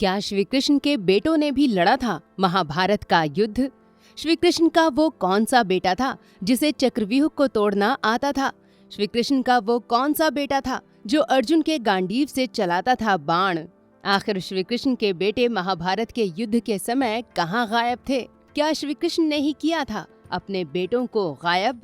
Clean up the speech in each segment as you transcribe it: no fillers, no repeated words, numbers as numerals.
क्या श्री कृष्ण के बेटों ने भी लड़ा था महाभारत का युद्ध? श्री कृष्ण का वो कौन सा बेटा था जिसे चक्रव्यूह को तोड़ना आता था? श्री कृष्ण का वो कौन सा बेटा था जो अर्जुन के गांडीव से चलाता था बाण? आखिर श्री कृष्ण के बेटे महाभारत के युद्ध के समय कहाँ गायब थे? क्या श्री कृष्ण ने ही किया था अपने बेटों को गायब?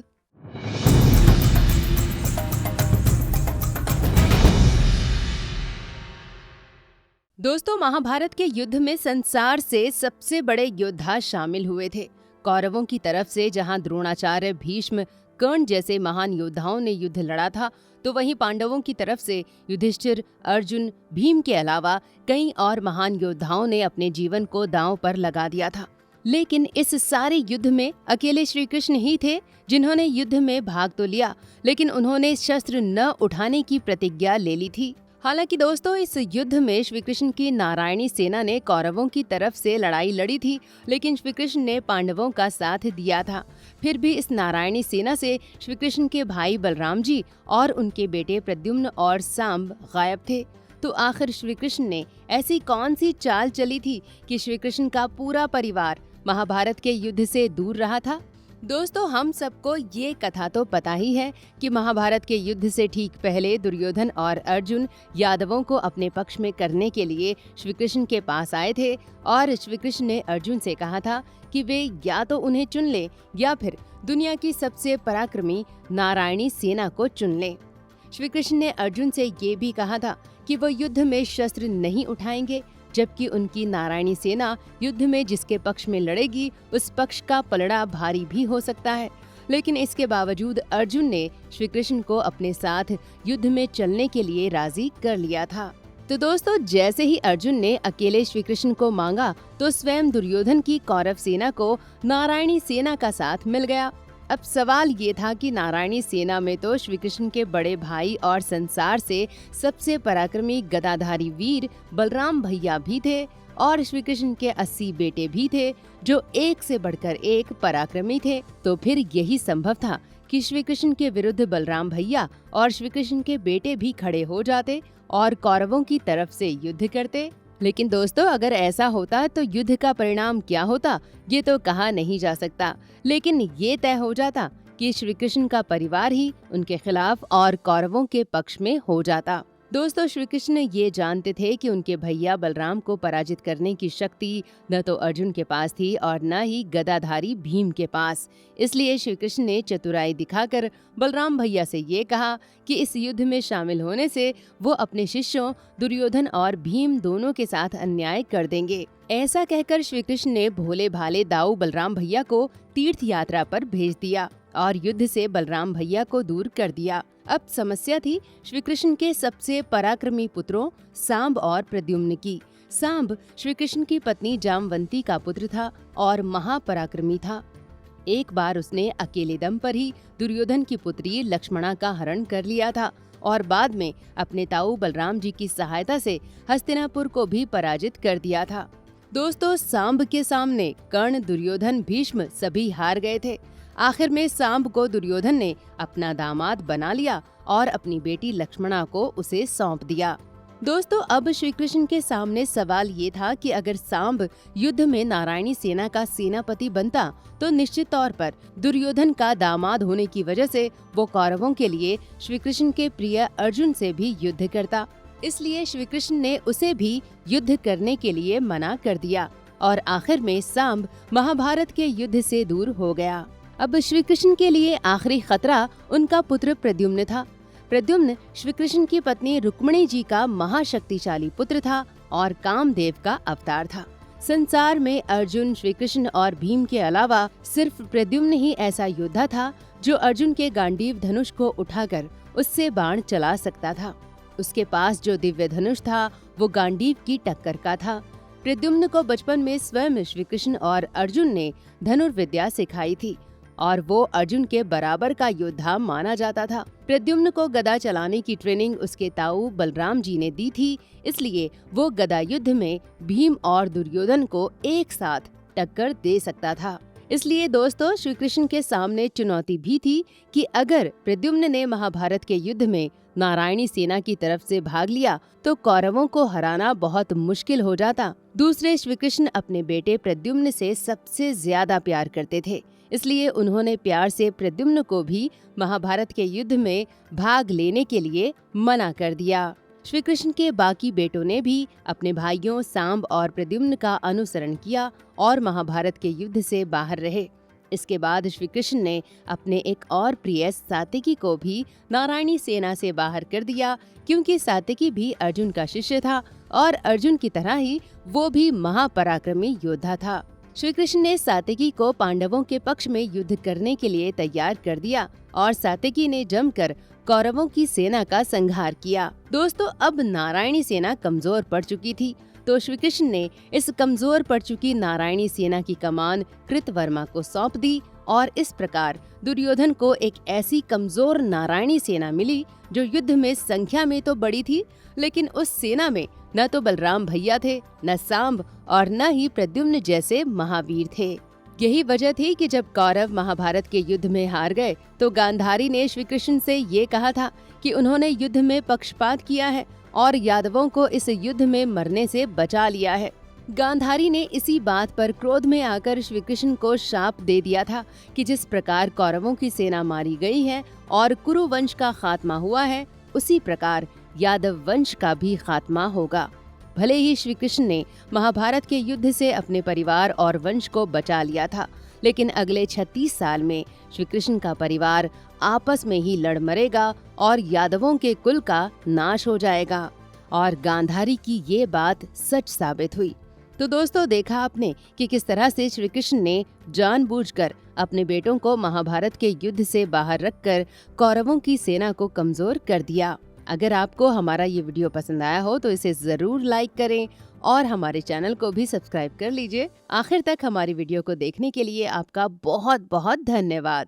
दोस्तों, महाभारत के युद्ध में संसार से सबसे बड़े योद्धा शामिल हुए थे। कौरवों की तरफ से जहां द्रोणाचार्य, भीष्म, कर्ण जैसे महान योद्धाओं ने युद्ध लड़ा था, तो वहीं पांडवों की तरफ से युधिष्ठिर, अर्जुन, भीम के अलावा कई और महान योद्धाओं ने अपने जीवन को दांव पर लगा दिया था। लेकिन इस सारे युद्ध में अकेले श्री कृष्ण ही थे जिन्होंने युद्ध में भाग तो लिया, लेकिन उन्होंने शस्त्र न उठाने की प्रतिज्ञा ले ली थी। हालांकि दोस्तों, इस युद्ध में श्री कृष्ण की नारायणी सेना ने कौरवों की तरफ से लड़ाई लड़ी थी, लेकिन श्री कृष्ण ने पांडवों का साथ दिया था। फिर भी इस नारायणी सेना से श्री कृष्ण के भाई बलराम जी और उनके बेटे प्रद्युम्न और सांब गायब थे। तो आखिर श्री कृष्ण ने ऐसी कौन सी चाल चली थी कि श्री कृष्ण का पूरा परिवार महाभारत के युद्ध से दूर रहा था? दोस्तों, हम सबको ये कथा तो पता ही है कि महाभारत के युद्ध से ठीक पहले दुर्योधन और अर्जुन यादवों को अपने पक्ष में करने के लिए श्री कृष्ण के पास आए थे और श्री कृष्ण ने अर्जुन से कहा था कि वे या तो उन्हें चुन ले या फिर दुनिया की सबसे पराक्रमी नारायणी सेना को चुन ले। श्री कृष्ण ने अर्जुन से ये भी कहा था कि वो युद्ध में शस्त्र नहीं उठाएंगे, जबकि उनकी नारायणी सेना युद्ध में जिसके पक्ष में लड़ेगी उस पक्ष का पलड़ा भारी भी हो सकता है। लेकिन इसके बावजूद अर्जुन ने श्री कृष्ण को अपने साथ युद्ध में चलने के लिए राजी कर लिया था। तो दोस्तों, जैसे ही अर्जुन ने अकेले श्री कृष्ण को मांगा तो स्वयं दुर्योधन की कौरव सेना को नारायणी सेना का साथ मिल गया। अब सवाल ये था कि नारायणी सेना में तो श्री कृष्ण के बड़े भाई और संसार से सबसे पराक्रमी गदाधारी वीर बलराम भैया भी थे और श्री कृष्ण के 80 बेटे भी थे जो एक से बढ़कर एक पराक्रमी थे। तो फिर यही संभव था कि श्री कृष्ण के विरुद्ध बलराम भैया और श्री कृष्ण के बेटे भी खड़े हो जाते और कौरवों की तरफ से युद्ध करते। लेकिन दोस्तों, अगर ऐसा होता तो युद्ध का परिणाम क्या होता ये तो कहा नहीं जा सकता, लेकिन ये तय हो जाता कि श्री कृष्ण का परिवार ही उनके खिलाफ और कौरवों के पक्ष में हो जाता। दोस्तों, श्री कृष्ण ये जानते थे कि उनके भैया बलराम को पराजित करने की शक्ति न तो अर्जुन के पास थी और न ही गदाधारी भीम के पास। इसलिए श्री कृष्ण ने चतुराई दिखाकर बलराम भैया से ये कहा कि इस युद्ध में शामिल होने से वो अपने शिष्यों दुर्योधन और भीम दोनों के साथ अन्याय कर देंगे। ऐसा कहकर श्री कृष्ण ने भोले भाले दाऊ बलराम भैया को तीर्थ यात्रा पर भेज दिया और युद्ध से बलराम भैया को दूर कर दिया। अब समस्या थी श्री कृष्ण के सबसे पराक्रमी पुत्रों सांब और प्रद्युम्न की। सांब श्री कृष्ण की पत्नी जामवंती का पुत्र था और महापराक्रमी था। एक बार उसने अकेले दम पर ही दुर्योधन की पुत्री लक्ष्मणा का हरण कर लिया था और बाद में अपने ताऊ बलराम जी की सहायता से हस्तिनापुर को भी पराजित कर दिया था। दोस्तों, सांब के सामने कर्ण, दुर्योधन, भीष्म सभी हार गए थे। आखिर में सांब को दुर्योधन ने अपना दामाद बना लिया और अपनी बेटी लक्ष्मणा को उसे सौंप दिया। दोस्तों, अब श्री कृष्ण के सामने सवाल ये था कि अगर सांब युद्ध में नारायणी सेना का सेनापति बनता तो निश्चित तौर पर दुर्योधन का दामाद होने की वजह से वो कौरवों के लिए श्री कृष्ण के प्रिय अर्जुन से भी युद्ध करता। इसलिए श्री कृष्ण ने उसे भी युद्ध करने के लिए मना कर दिया और आखिर में सांब महाभारत के युद्ध से दूर हो गया। अब श्री कृष्ण के लिए आखिरी खतरा उनका पुत्र प्रद्युम्न था। प्रद्युम्न श्री कृष्ण की पत्नी रुक्मिणी जी का महाशक्तिशाली पुत्र था और कामदेव का अवतार था। संसार में अर्जुन, श्री कृष्ण और भीम के अलावा सिर्फ प्रद्युम्न ही ऐसा योद्धा था जो अर्जुन के गांडीव धनुष को उठाकर उससे बाण चला सकता था। उसके पास जो दिव्य धनुष था वो गांडीव की टक्कर का था। प्रद्युम्न को बचपन में स्वयं श्री कृष्ण और अर्जुन ने धनुर्विद्या सिखाई थी और वो अर्जुन के बराबर का योद्धा माना जाता था। प्रद्युम्न को गदा चलाने की ट्रेनिंग उसके ताऊ बलराम जी ने दी थी, इसलिए वो गदा युद्ध में भीम और दुर्योधन को एक साथ टक्कर दे सकता था। इसलिए दोस्तों श्री कृष्ण के सामने चुनौती भी थी कि अगर प्रद्युम्न ने महाभारत के युद्ध में नारायणी सेना की तरफ से भाग लिया तो कौरवों को हराना बहुत मुश्किल हो जाता। दूसरे श्री कृष्ण अपने बेटे प्रद्युम्न से सबसे ज्यादा प्यार करते थे, इसलिए उन्होंने प्यार से प्रद्युम्न को भी महाभारत के युद्ध में भाग लेने के लिए मना कर दिया। श्री कृष्ण के बाकी बेटों ने भी अपने भाइयों सांब और प्रद्युम्न का अनुसरण किया और महाभारत के युद्ध से बाहर रहे। इसके बाद श्री कृष्ण ने अपने एक और प्रिय सात्यकी को भी नारायणी सेना से बाहर कर दिया, क्योंकि सात्यकी भी अर्जुन का शिष्य था और अर्जुन की तरह ही वो भी महापराक्रमी योद्धा था। श्री कृष्ण ने सात्यकी को पांडवों के पक्ष में युद्ध करने के लिए तैयार कर दिया और सात्यकी ने जमकर कौरवों की सेना का संहार किया। दोस्तों अब नारायणी सेना कमजोर पड़ चुकी थी, तो श्री कृष्ण ने इस कमजोर पड़ चुकी नारायणी सेना की कमान कृतवर्मा को सौंप दी और इस प्रकार दुर्योधन को एक ऐसी कमजोर नारायणी सेना मिली जो युद्ध में संख्या में तो बड़ी थी, लेकिन उस सेना में न तो बलराम भैया थे, न सांब और न ही प्रद्युम्न जैसे महावीर थे। यही वजह थी कि जब कौरव महाभारत के युद्ध में हार गए तो गांधारी ने श्री कृष्ण से ये कहा था कि उन्होंने युद्ध में पक्षपात किया है और यादवों को इस युद्ध में मरने से बचा लिया है। गांधारी ने इसी बात पर क्रोध में आकर श्री कृष्ण को शाप दे दिया था कि जिस प्रकार कौरवों की सेना मारी गई है और कुरु वंश का खात्मा हुआ है, उसी प्रकार यादव वंश का भी खात्मा होगा। भले ही श्री कृष्ण ने महाभारत के युद्ध से अपने परिवार और वंश को बचा लिया था, लेकिन अगले 36 साल में श्री कृष्ण का परिवार आपस में ही लड़ मरेगा और यादवों के कुल का नाश हो जाएगा। और गांधारी की ये बात सच साबित हुई। तो दोस्तों देखा आपने कि किस तरह से श्री कृष्ण ने जानबूझकर अपने बेटों को महाभारत के युद्ध से बाहर रखकर कौरवों की सेना को कमजोर कर दिया। अगर आपको हमारा ये वीडियो पसंद आया हो तो इसे जरूर लाइक करें और हमारे चैनल को भी सब्सक्राइब कर लीजिए। आखिर तक हमारी वीडियो को देखने के लिए आपका बहुत बहुत धन्यवाद।